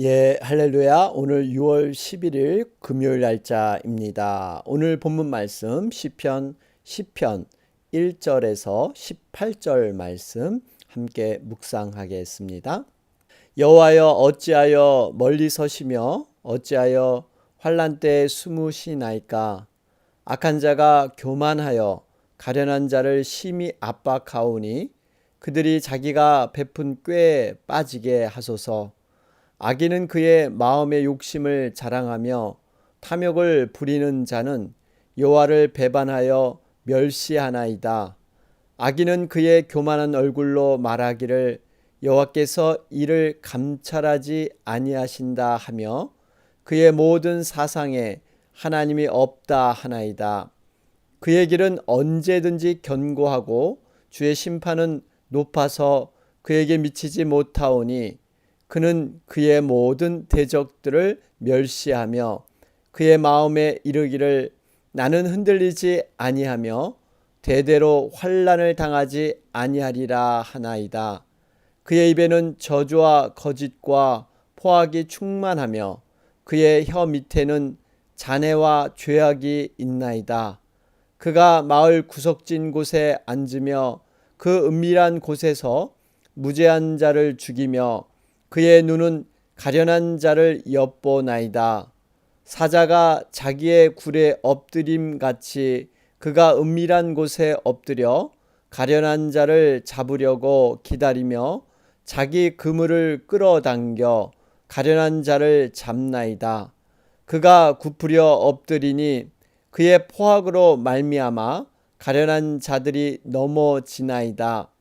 예, 할렐루야. 오늘 6월 11일 금요일 날짜입니다. 오늘 본문 말씀 시편 1절에서 18절 말씀 함께 묵상하겠습니다. 여호와여 어찌하여 멀리 서시며 어찌하여 환난 때에 숨으시나이까. 악한 자가 교만하여 가련한 자를 심히 압박하오니 그들이 자기가 베푼 꾀에 빠지게 하소서. 악인은 그의 마음의 욕심을 자랑하며 탐욕을 부리는 자는 여호와를 배반하여 멸시하나이다. 악인은 그의 교만한 얼굴로 말하기를 여호와께서 이를 감찰하지 아니하신다 하며 그의 모든 사상에 하나님이 없다 하나이다. 그의 길은 언제든지 견고하고 주의 심판은 높아서 그에게 미치지 못하오니 그는 그의 모든 대적들을 멸시하며 그의 마음에 이르기를 나는 흔들리지 아니하며 대대로 환난을 당하지 아니하리라 하나이다. 그의 입에는 저주와 거짓과 포악이 충만하며 그의 혀 밑에는 잔해와 죄악이 있나이다. 그가 마을 구석진 곳에 앉으며 그 은밀한 곳에서 무죄한 자를 죽이며 그의 눈은 가련한 자를 엿보나이다. 사자가 자기의 굴에 엎드림 같이 그가 은밀한 곳에 엎드려 가련한 자를 잡으려고 기다리며 자기 그물을 끌어당겨 가련한 자를 잡나이다. 그가 굽으려 엎드리니 그의 포악으로 말미암아 가련한 자들이 넘어지나이다.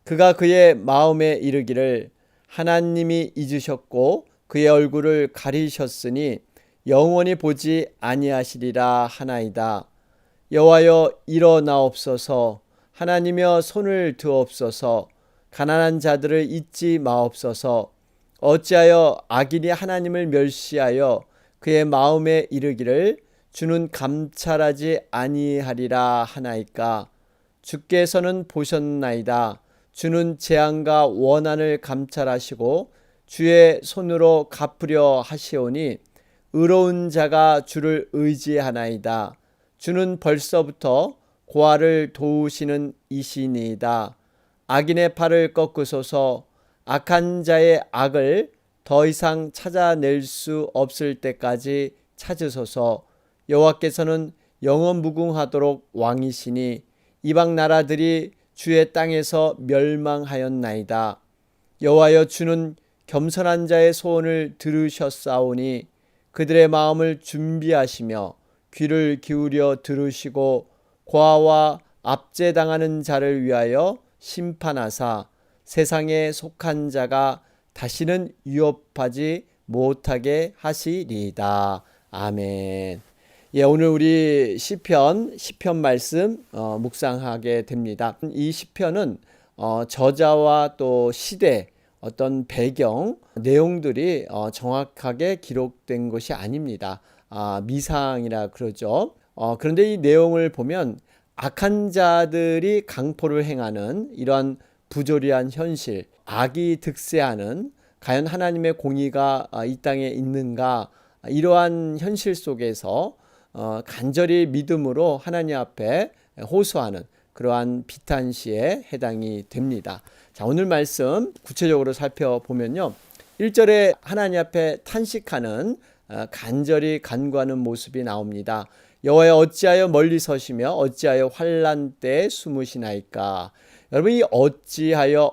그가 그의 마음에 이르기를 하나님이 잊으셨고 그의 얼굴을 가리셨으니 영원히 보지 아니하시리라 하나이다. 여호와여 일어나옵소서. 하나님여 손을 드옵소서. 가난한 자들을 잊지 마옵소서. 어찌하여 악인이 하나님을 멸시하여 그의 마음에 이르기를 주는 감찰하지 아니하리라 하나이까. 주께서는 보셨나이다. 주는 재앙과 원한을 감찰하시고 주의 손으로 갚으려 하시오니 의로운 자가 주를 의지하나이다. 주는 벌써부터 고아를 도우시는 이시니이다. 악인의 팔을 꺾으소서. 악한 자의 악을 더 이상 찾아낼 수 없을 때까지 찾으소서. 여호와께서는 영원무궁하도록 왕이시니 이방 나라들이 주의 땅에서 멸망하였나이다. 여호와여 주는 겸손한 자의 소원을 들으셨사오니 그들의 마음을 준비하시며 귀를 기울여 들으시고 고아와 압제당하는 자를 위하여 심판하사 세상에 속한 자가 다시는 위협하지 못하게 하시리이다. 아멘. 예, 오늘 우리 시편 말씀 묵상하게 됩니다. 이 시편은 저자와 또 시대 어떤 배경 내용들이 정확하게 기록된 것이 아닙니다. 미상이라 그러죠. 그런데 이 내용을 보면 악한 자들이 강포를 행하는 이러한 부조리한 현실, 악이 득세하는 과연 하나님의 공의가 이 땅에 있는가, 이러한 현실 속에서 간절히 믿음으로 하나님 앞에 호소하는 그러한 비탄시에 해당이 됩니다. 자, 오늘 말씀 구체적으로 살펴보면요. 1절에 하나님 앞에 탄식하는 간절히 간구하는 모습이 나옵니다. 여호와여 어찌하여 멀리 서시며 어찌하여 환난 때에 숨으시나이까. 여러분, 이 어찌하여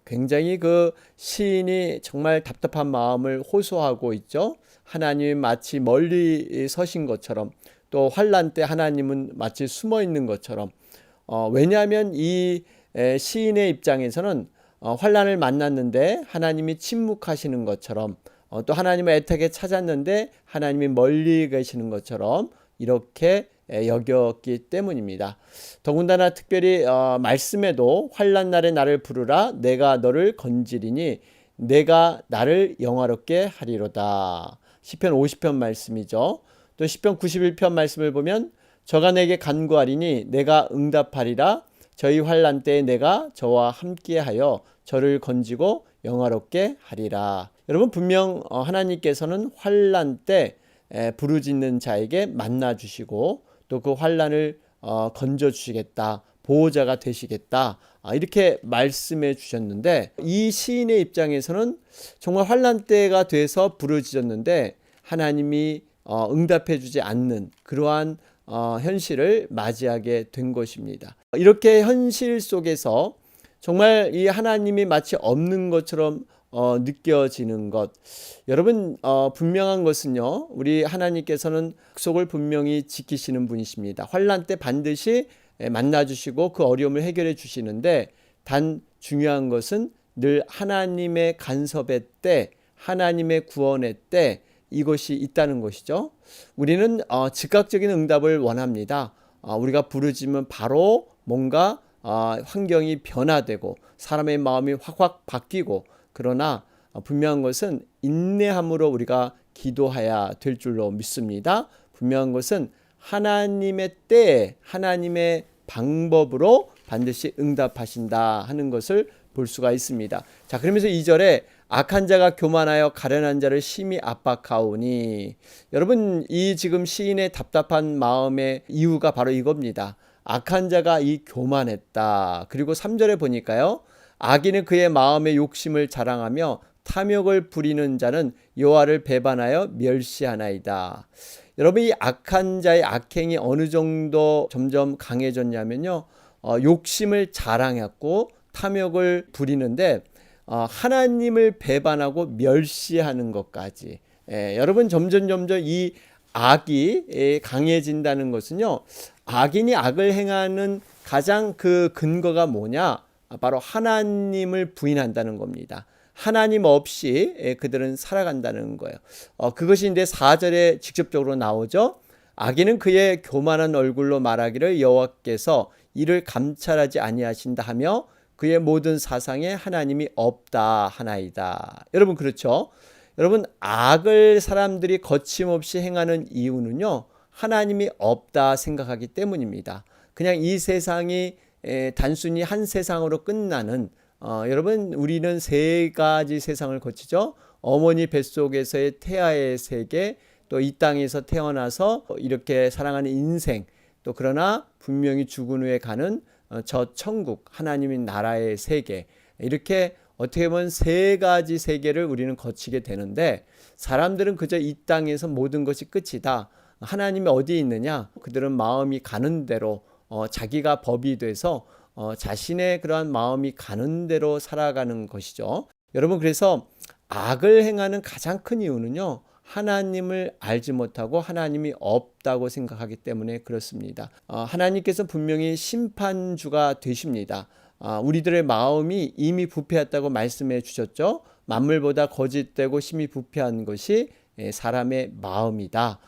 굉장히 그 시인이 정말 답답한 마음을 호소하고 있죠. 하나님이 마치 멀리 서신 것처럼, 또 환난 때 하나님은 마치 숨어 있는 것처럼. 왜냐하면 이 시인의 입장에서는 환난을 만났는데 하나님이 침묵하시는 것처럼, 또 하나님을 애타게 찾았는데 하나님이 멀리 계시는 것처럼 이렇게 여겼기 때문입니다. 더군다나 특별히 말씀에도 환난 날에 나를 부르라 내가 너를 건지리니 내가 나를 영화롭게 하리로다. 시편 50편 말씀이죠. 또 시편 91편 말씀을 보면 저가 내게 간구하리니 내가 응답하리라. 저희 환난 때에 내가 저와 함께하여 저를 건지고 영화롭게 하리라. 여러분 분명 하나님께서는 환난 때 부르짖는 자에게 만나 주시고 또 그 환난을 건져 주시겠다. 보호자가 되시겠다. 이렇게 말씀해 주셨는데 이 시인의 입장에서는 정말 환난 때가 돼서 부르짖었는데 하나님이 응답해 주지 않는 그러한 현실을 맞이하게 된 것입니다. 이렇게 현실 속에서 정말 이 하나님이 마치 없는 것처럼 느껴지는 것. 여러분 분명한 것은요. 우리 하나님께서는 약속을 분명히 지키시는 분이십니다. 환난 때 반드시 만나 주시고 그 어려움을 해결해 주시는데 단 중요한 것은 늘 하나님의 간섭의 때, 하나님의 구원의 때 이것이 있다는 것이죠. 우리는 즉각적인 응답을 원합니다. 우리가 부르짖으면 바로 뭔가 환경이 변화되고 사람의 마음이 확확 바뀌고 그러나 분명한 것은 인내함으로 우리가 기도해야 될 줄로 믿습니다. 분명한 것은 하나님의 때에 하나님의 방법으로 반드시 응답하신다 하는 것을 볼 수가 있습니다. 자, 그러면서 2절에 악한 자가 교만하여 가련한 자를 심히 압박하오니, 여러분 이 지금 시인의 답답한 마음의 이유가 바로 이겁니다. 악한 자가 이 교만했다. 그리고 3절에 보니까요. 악인은 그의 마음의 욕심을 자랑하며 탐욕을 부리는 자는 여호와를 배반하여 멸시하나이다. 여러분 이 악한 자의 악행이 어느 정도 점점 강해졌냐면요. 욕심을 자랑했고 탐욕을 부리는데 하나님을 배반하고 멸시하는 것까지. 여러분 점점 이 악이 강해진다는 것은요. 악인이 악을 행하는 가장 그 근거가 뭐냐? 바로 하나님을 부인한다는 겁니다. 하나님 없이 그들은 살아간다는 거예요. 그것이 이제 4절에 직접적으로 나오죠. 악인은 그의 교만한 얼굴로 말하기를 여호와께서 이를 감찰하지 아니하신다 하며 그의 모든 사상에 하나님이 없다 하나이다. 여러분 그렇죠? 여러분 악을 사람들이 거침없이 행하는 이유는요. 하나님이 없다 생각하기 때문입니다. 그냥 이 세상이 단순히 한 세상으로 끝나는 여러분 우리는 세 가지 세상을 거치죠. 어머니 뱃속에서의 태아의 세계, 또 이 땅에서 태어나서 이렇게 살아가는 인생, 또 그러나 분명히 죽은 후에 가는 저 천국 하나님의 나라의 세계, 이렇게 어떻게 보면 세 가지 세계를 우리는 거치게 되는데 사람들은 그저 이 땅에서 모든 것이 끝이다. 하나님이 어디 있느냐? 그들은 마음이 가는 대로 자기가 법이 돼서 자신의 그러한 마음이 가는 대로 살아가는 것이죠. 여러분 그래서 악을 행하는 가장 큰 이유는요. 하나님을 알지 못하고 하나님이 없다고 생각하기 때문에 그렇습니다. 하나님께서 분명히 심판주가 되십니다. 우리들의 마음이 이미 부패했다고 말씀해 주셨죠. 만물보다 거짓되고 심히 부패한 것이 사람의 마음이다.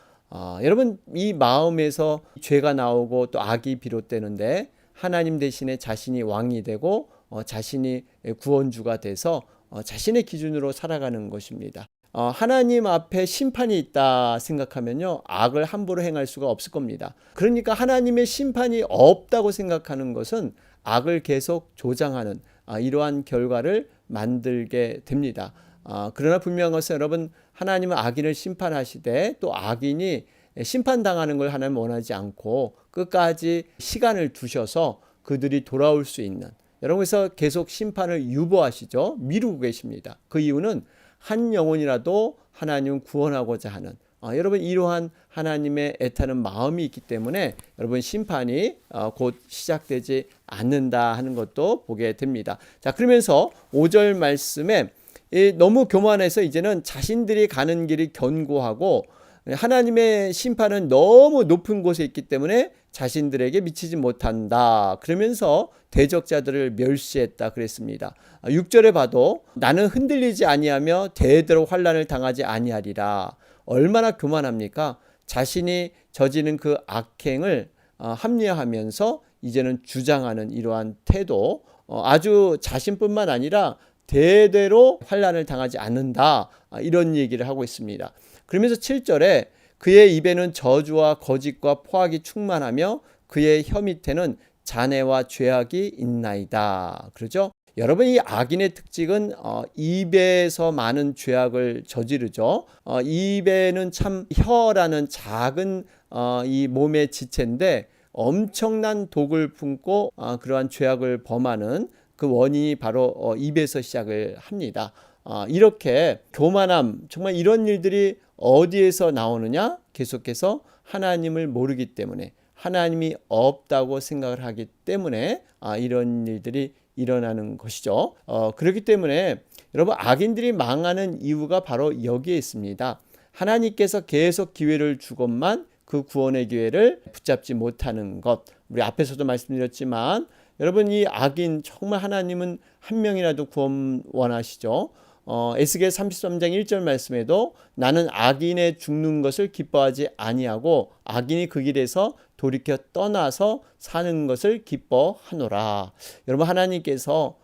여러분 이 마음에서 죄가 나오고 또 악이 비롯되는데 하나님 대신에 자신이 왕이 되고 자신이 구원주가 돼서 자신의 기준으로 살아가는 것입니다. 하나님 앞에 심판이 있다 생각하면요 악을 함부로 행할 수가 없을 겁니다. 그러니까 하나님의 심판이 없다고 생각하는 것은 악을 계속 조장하는 이러한 결과를 만들게 됩니다. 그러나 분명한 것은 여러분 하나님은 악인을 심판하시되 또 악인이 심판당하는 걸 하나님 원하지 않고 끝까지 시간을 두셔서 그들이 돌아올 수 있는, 여러분께서 계속 심판을 유보하시죠. 미루고 계십니다. 그 이유는 한 영혼이라도 하나님은 구원하고자 하는 여러분 이러한 하나님의 애타는 마음이 있기 때문에 여러분 심판이 곧 시작되지 않는다 하는 것도 보게 됩니다. 자, 그러면서 5절 말씀에 너무 교만해서 이제는 자신들이 가는 길이 견고하고 하나님의 심판은 너무 높은 곳에 있기 때문에 자신들에게 미치지 못한다. 그러면서 대적자들을 멸시했다 그랬습니다. 6절에 봐도 나는 흔들리지 아니하며 대대로 환난을 당하지 아니하리라. 얼마나 교만합니까? 자신이 저지른 그 악행을 합리화하면서 이제는 주장하는 이러한 태도, 아주 자신뿐만 아니라 대대로 환난을 당하지 않는다. 이런 얘기를 하고 있습니다. 그러면서 7절에 그의 입에는 저주와 거짓과 포악이 충만하며 그의 혀 밑에는 잔해와 죄악이 있나이다. 그러죠? 여러분, 이 악인의 특징은 입에서 많은 죄악을 저지르죠. 입에는 참 혀라는 작은 이 몸의 지체인데 엄청난 독을 품고 그러한 죄악을 범하는 그 원인이 바로 입에서 시작을 합니다. 이렇게 교만함, 정말 이런 일들이 어디에서 나오느냐? 계속해서 하나님을 모르기 때문에, 하나님이 없다고 생각을 하기 때문에 이런 일들이 일어나는 것이죠. 그렇기 때문에 여러분, 악인들이 망하는 이유가 바로 여기에 있습니다. 하나님께서 계속 기회를 주건만 그 구원의 기회를 붙잡지 못하는 것. 우리 앞에서도 말씀드렸지만 여러분, 이 악인 정말 하나님은 한 명이라도 구원 원하시죠. 에스겔 33장 1절 말씀에도 나는 악인의 죽는 것을 기뻐하지 아니하고 악인이 그 길에서 돌이켜 떠나서 사는 것을 기뻐하노라. 여러분, 하나님께서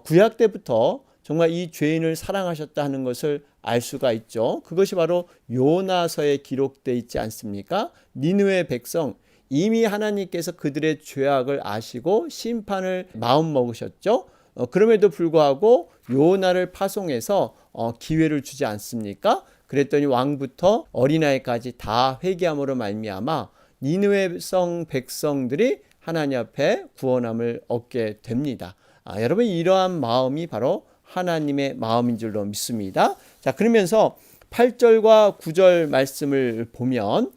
구약 때부터 정말 이 죄인을 사랑하셨다 하는 것을 알 수가 있죠. 그것이 바로 요나서에 기록되어 있지 않습니까? 니느웨 백성, 이미 하나님께서 그들의 죄악을 아시고 심판을 마음 먹으셨죠. 그럼에도 불구하고 요나를 파송해서 기회를 주지 않습니까? 그랬더니 왕부터 어린아이까지 다 회개함으로 말미암아 니느웨 성 백성들이 하나님 앞에 구원함을 얻게 됩니다. 여러분, 이러한 마음이 바로 하나님의 마음인 줄로 믿습니다. 자, 그러면서 8절과 9절 말씀을 보면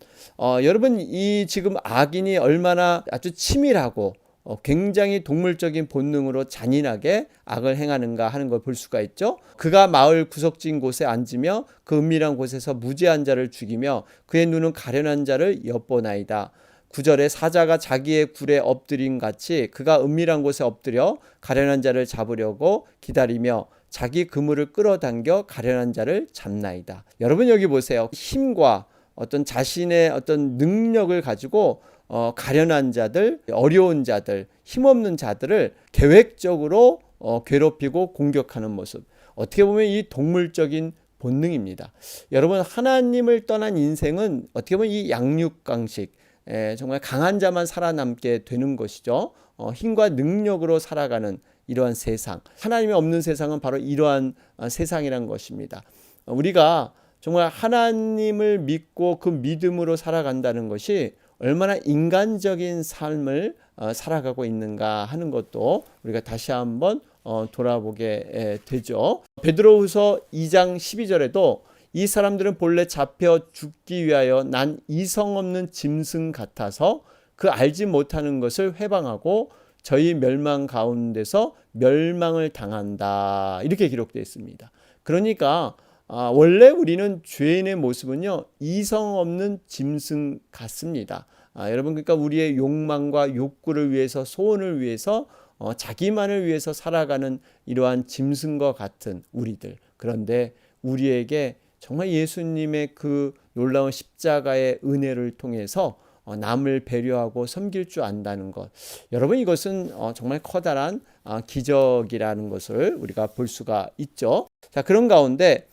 여러분, 이 지금 악인이 얼마나 아주 치밀하고 굉장히 동물적인 본능으로 잔인하게 악을 행하는가 하는 걸 볼 수가 있죠. 그가 마을 구석진 곳에 앉으며 그 은밀한 곳에서 무죄한 자를 죽이며 그의 눈은 가련한 자를 엿보나이다. 9절에 사자가 자기의 굴에 엎드림 같이 그가 은밀한 곳에 엎드려 가련한 자를 잡으려고 기다리며 자기 그물을 끌어당겨 가련한 자를 잡나이다. 여러분, 여기 보세요. 힘과 어떤 자신의 어떤 능력을 가지고 가련한 자들, 어려운 자들, 힘없는 자들을 계획적으로 괴롭히고 공격하는 모습. 어떻게 보면 이 동물적인 본능입니다. 여러분, 하나님을 떠난 인생은 어떻게 보면 이 양육강식, 정말 강한 자만 살아남게 되는 것이죠. 힘과 능력으로 살아가는 이러한 세상. 하나님이 없는 세상은 바로 이러한 세상이란 것입니다. 우리가 정말 하나님을 믿고 그 믿음으로 살아간다는 것이 얼마나 인간적인 삶을 살아가고 있는가 하는 것도 우리가 다시 한번 돌아보게 되죠. 베드로후서 2장 12절에도 이 사람들은 본래 잡혀 죽기 위하여 난 이성 없는 짐승 같아서 그 알지 못하는 것을 회방하고 저희 멸망 가운데서 멸망을 당한다. 이렇게 기록되어 있습니다. 그러니까 원래 우리는 죄인의 모습은요, 이성 없는 짐승 같습니다. 여러분, 그러니까 우리의 욕망과 욕구를 위해서, 소원을 위해서, 자기만을 위해서 살아가는 이러한 짐승과 같은 우리들. 그런데 우리에게 정말 예수님의 그 놀라운 십자가의 은혜를 통해서 남을 배려하고 섬길 줄 안다는 것. 여러분, 이것은 정말 커다란 기적이라는 것을 우리가 볼 수가 있죠. 자, 그런 가운데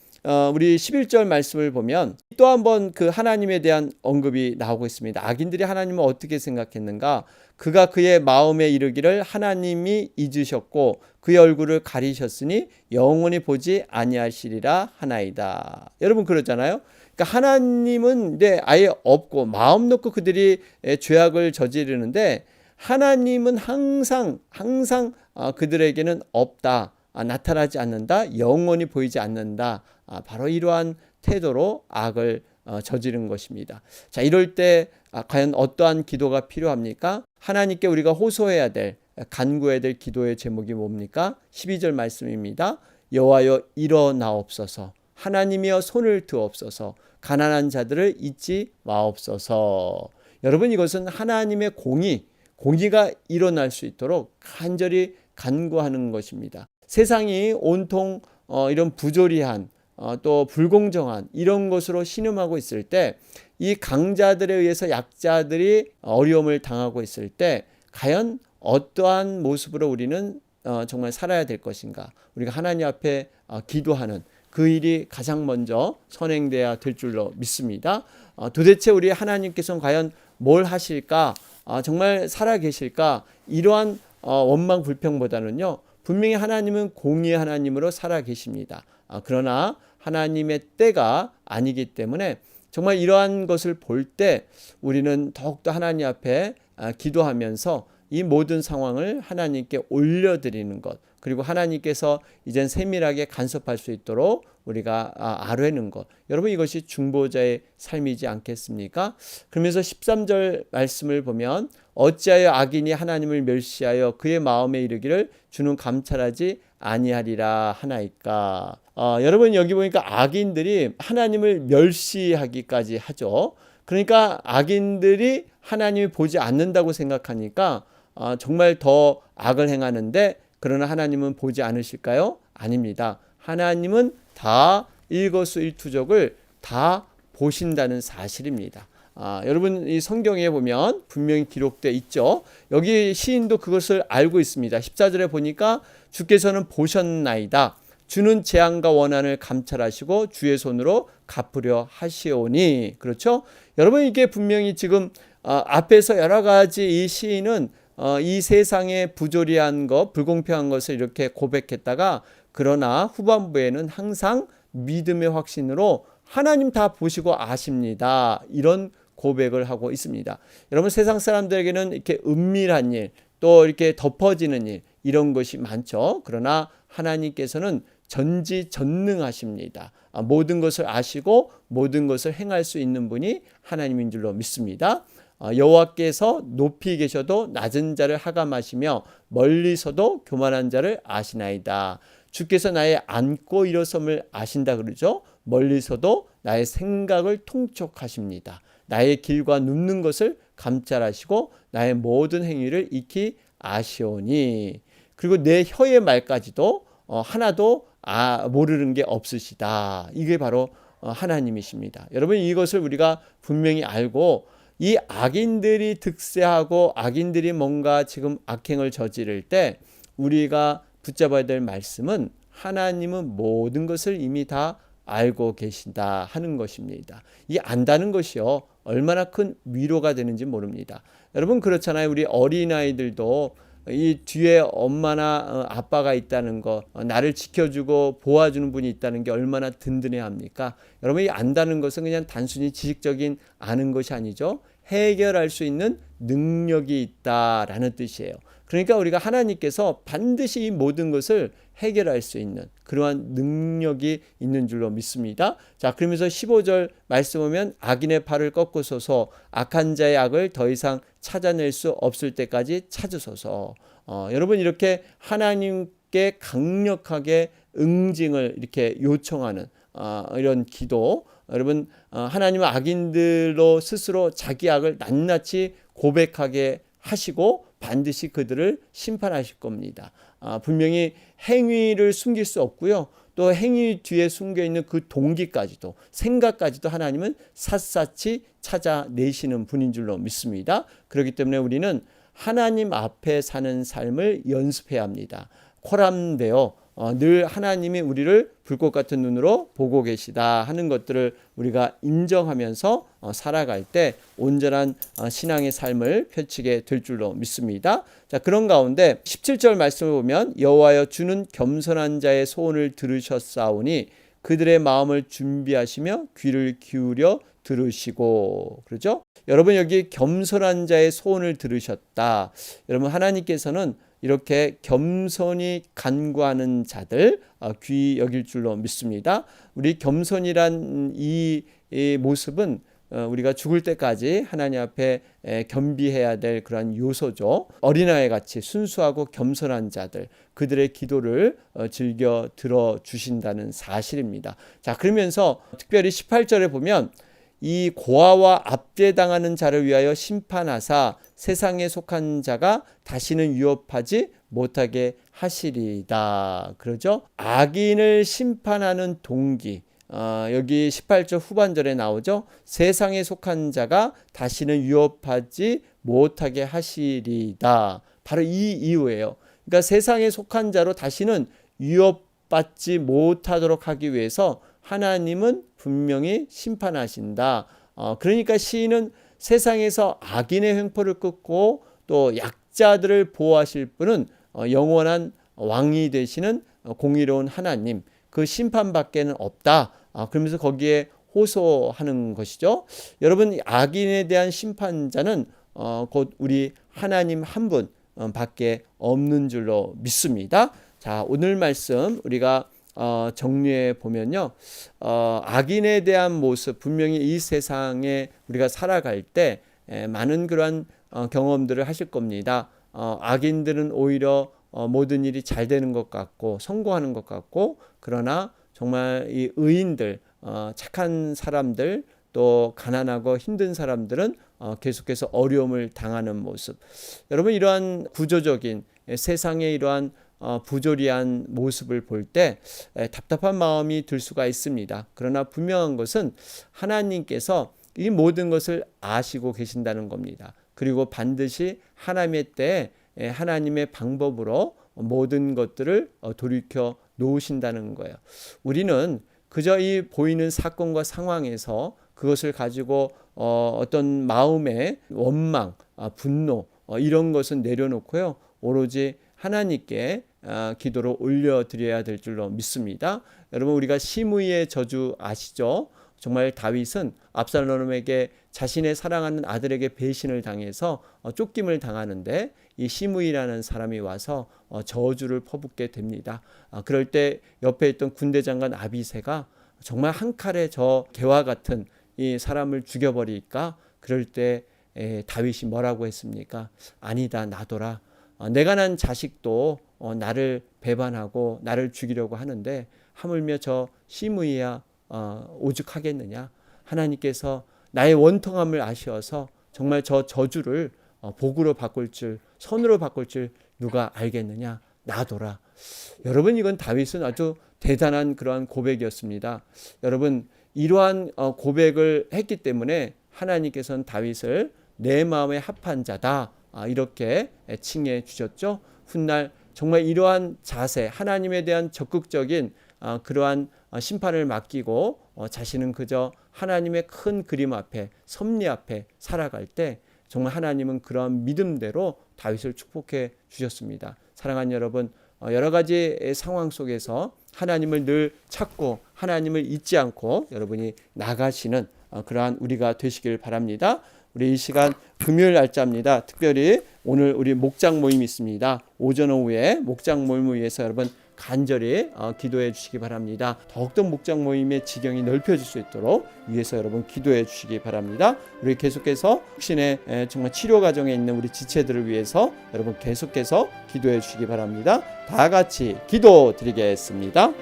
우리 11절 말씀을 보면 또 한번 그 하나님에 대한 언급이 나오고 있습니다. 악인들이 하나님을 어떻게 생각했는가? 그가 그의 마음에 이르기를 하나님이 잊으셨고 그의 얼굴을 가리셨으니 영원히 보지 아니하시리라 하나이다. 여러분, 그러잖아요. 그러니까 하나님은 아예 없고 마음 놓고 그들이 죄악을 저지르는데 하나님은 항상 그들에게는 없다. 나타나지 않는다. 영원히 보이지 않는다. 바로 이러한 태도로 악을 저지른 것입니다. 자, 이럴 때 과연 어떠한 기도가 필요합니까? 하나님께 우리가 호소해야 될, 간구해야 될 기도의 제목이 뭡니까? 12절 말씀입니다. 여호와여 일어나옵소서. 하나님이여 손을 드옵소서. 가난한 자들을 잊지 마옵소서. 여러분, 이것은 하나님의 공의가 일어날 수 있도록 간절히 간구하는 것입니다. 세상이 온통 이런 부조리한 또 불공정한 이런 것으로 신음하고 있을 때, 이 강자들에 의해서 약자들이 어려움을 당하고 있을 때 과연 어떠한 모습으로 우리는 정말 살아야 될 것인가? 우리가 하나님 앞에 기도하는 그 일이 가장 먼저 선행돼야 될 줄로 믿습니다. 도대체 우리 하나님께서는 과연 뭘 하실까? 정말 살아 계실까? 이러한 원망 불평보다는요, 분명히 하나님은 공의의 하나님으로 살아 계십니다. 그러나 하나님의 때가 아니기 때문에 정말 이러한 것을 볼 때 우리는 더욱더 하나님 앞에 기도하면서 이 모든 상황을 하나님께 올려드리는 것, 그리고 하나님께서 이젠 세밀하게 간섭할 수 있도록 우리가 아뢰는 것, 여러분 이것이 중보자의 삶이지 않겠습니까? 그러면서 13절 말씀을 보면 어찌하여 악인이 하나님을 멸시하여 그의 마음에 이르기를 주는 감찰하지 아니하리라 하나이까. 여러분 여기 보니까 악인들이 하나님을 멸시하기까지 하죠. 그러니까 악인들이 하나님이 보지 않는다고 생각하니까 정말 더 악을 행하는데, 그러나 하나님은 보지 않으실까요? 아닙니다. 하나님은 다 일거수일투족을 다 보신다는 사실입니다. 여러분 이 성경에 보면 분명히 기록되어 있죠. 여기 시인도 그것을 알고 있습니다. 14절에 보니까 주께서는 보셨나이다. 주는 재앙과 원한을 감찰하시고 주의 손으로 갚으려 하시오니. 그렇죠? 여러분 이게 분명히 지금 앞에서 여러 가지 이 시인은 이 세상의 부조리한 것, 불공평한 것을 이렇게 고백했다가, 그러나 후반부에는 항상 믿음의 확신으로 하나님 다 보시고 아십니다, 이런 고백을 하고 있습니다. 여러분 세상 사람들에게는 이렇게 은밀한 일, 또 이렇게 덮어지는 일, 이런 것이 많죠. 그러나 하나님께서는 전지전능하십니다. 모든 것을 아시고 모든 것을 행할 수 있는 분이 하나님인 줄로 믿습니다. 여호와께서 높이 계셔도 낮은 자를 하감하시며 멀리서도 교만한 자를 아시나이다. 주께서 나의 앉고 일어섬을 아신다 그러죠. 멀리서도 나의 생각을 통촉하십니다. 나의 길과 눕는 것을 감찰하시고 나의 모든 행위를 익히 아시오니. 그리고 내 혀의 말까지도 하나도 모르는 게 없으시다. 이게 바로 하나님이십니다. 여러분 이것을 우리가 분명히 알고, 이 악인들이 득세하고 악인들이 뭔가 지금 악행을 저지를 때 우리가 붙잡아야 될 말씀은 하나님은 모든 것을 이미 다 알고 계신다 하는 것입니다. 이 안다는 것이요 얼마나 큰 위로가 되는지 모릅니다. 여러분 그렇잖아요. 우리 어린아이들도 이 뒤에 엄마나 아빠가 있다는 거, 나를 지켜주고 보아주는 분이 있다는 게 얼마나 든든해합니까? 여러분 이 안다는 것은 그냥 단순히 지식적인 아는 것이 아니죠. 해결할 수 있는 능력이 있다라는 뜻이에요. 그러니까 우리가 하나님께서 반드시 이 모든 것을 해결할 수 있는 그러한 능력이 있는 줄로 믿습니다. 자, 그러면서 15절 말씀 보면 악인의 팔을 꺾으소서, 악한 자의 악을 더 이상 찾아낼 수 없을 때까지 찾으소서. 여러분 이렇게 하나님께 강력하게 응징을 이렇게 요청하는 이런 기도, 여러분 하나님은 악인들로 스스로 자기 악을 낱낱이 고백하게 하시고 반드시 그들을 심판하실 겁니다. 분명히 행위를 숨길 수 없고요. 또 행위 뒤에 숨겨있는 그 동기까지도, 생각까지도 하나님은 샅샅이 찾아내시는 분인 줄로 믿습니다. 그렇기 때문에 우리는 하나님 앞에 사는 삶을 연습해야 합니다. 코람되어 늘 하나님이 우리를 불꽃 같은 눈으로 보고 계시다 하는 것들을 우리가 인정하면서 살아갈 때 온전한 신앙의 삶을 펼치게 될 줄로 믿습니다. 자, 그런 가운데 17절 말씀을 보면 여호와여 주는 겸손한 자의 소원을 들으셨사오니 그들의 마음을 준비하시며 귀를 기울여 들으시고. 그렇죠? 여러분 여기 겸손한 자의 소원을 들으셨다. 여러분 하나님께서는 이렇게 겸손히 간구하는 자들 귀히 여길 줄로 믿습니다. 우리 겸손이란 이 모습은 우리가 죽을 때까지 하나님 앞에 겸비해야 될 그런 요소죠. 어린아이 같이 순수하고 겸손한 자들, 그들의 기도를 즐겨 들어주신다는 사실입니다. 자, 그러면서 특별히 18절에 보면 이 고아와 압제당하는 자를 위하여 심판하사 세상에 속한 자가 다시는 위협하지 못하게 하시리이다. 그러죠? 악인을 심판하는 동기, 여기 18절 후반절에 나오죠. 세상에 속한 자가 다시는 위협하지 못하게 하시리이다. 바로 이 이유예요. 그러니까 세상에 속한 자로 다시는 위협받지 못하도록 하기 위해서 하나님은 분명히 심판하신다. 그러니까 시인은 세상에서 악인의 횡포를 끊고 또 약자들을 보호하실 분은 영원한 왕이 되시는 공의로운 하나님, 그 심판밖에는 없다. 그러면서 거기에 호소하는 것이죠. 여러분, 악인에 대한 심판자는 곧 우리 하나님 한 분 밖에 없는 줄로 믿습니다. 자, 오늘 말씀 우리가 정리해 보면요, 악인에 대한 모습, 분명히 이 세상에 우리가 살아갈 때 많은 그러한 경험들을 하실 겁니다. 악인들은 오히려 모든 일이 잘 되는 것 같고 성공하는 것 같고, 그러나 정말 이 의인들, 착한 사람들, 또 가난하고 힘든 사람들은 계속해서 어려움을 당하는 모습. 여러분, 이러한 구조적인 세상의 이러한 부조리한 모습을 볼 때 답답한 마음이 들 수가 있습니다. 그러나 분명한 것은 하나님께서 이 모든 것을 아시고 계신다는 겁니다. 그리고 반드시 하나님의 때에 하나님의 방법으로 모든 것들을 돌이켜 놓으신다는 거예요. 우리는 그저 이 보이는 사건과 상황에서 그것을 가지고 어떤 마음의 원망, 분노 이런 것은 내려놓고요, 오로지 하나님께 기도로 올려드려야 될 줄로 믿습니다. 여러분, 우리가 시므이의 저주 아시죠? 정말 다윗은 압살롬에게 자신의 사랑하는 아들에게 배신을 당해서 쫓김을 당하는데, 이 시므이라는 사람이 와서 저주를 퍼붓게 됩니다. 그럴 때 옆에 있던 군대 장관 아비새가 정말 한 칼에 저 개와 같은 이 사람을 죽여버릴까? 그럴 때 다윗이 뭐라고 했습니까? 아니다, 놔둬라. 내가 난 자식도 나를 배반하고 나를 죽이려고 하는데 하물며 저 시므이야 오죽하겠느냐. 하나님께서 나의 원통함을 아시어서 정말 저 저주를 복으로 바꿀 줄, 선으로 바꿀 줄 누가 알겠느냐. 놔둬라. 여러분, 이건 다윗은 아주 대단한 그러한 고백이었습니다. 여러분, 이러한 고백을 했기 때문에 하나님께서는 다윗을 내 마음에 합한 자다, 이렇게 칭해 주셨죠. 훗날 정말 이러한 자세, 하나님에 대한 적극적인 그러한 심판을 맡기고 자신은 그저 하나님의 큰 그림 앞에, 섭리 앞에 살아갈 때 정말 하나님은 그러한 믿음대로 다윗을 축복해 주셨습니다. 사랑하는 여러분, 여러 가지 상황 속에서 하나님을 늘 찾고 하나님을 잊지 않고 여러분이 나가시는 그러한 우리가 되시길 바랍니다. 우리 이 시간 금요일 날짜입니다. 특별히 오늘 우리 목장 모임이 있습니다. 오전 오후에 목장 모임을 위해서 여러분 간절히 기도해 주시기 바랍니다. 더욱더 목장 모임의 지경이 넓혀질 수 있도록 위해서 여러분 기도해 주시기 바랍니다. 우리 계속해서 혁신의 정말 치료 과정에 있는 우리 지체들을 위해서 여러분 계속해서 기도해 주시기 바랍니다. 다 같이 기도 드리겠습니다.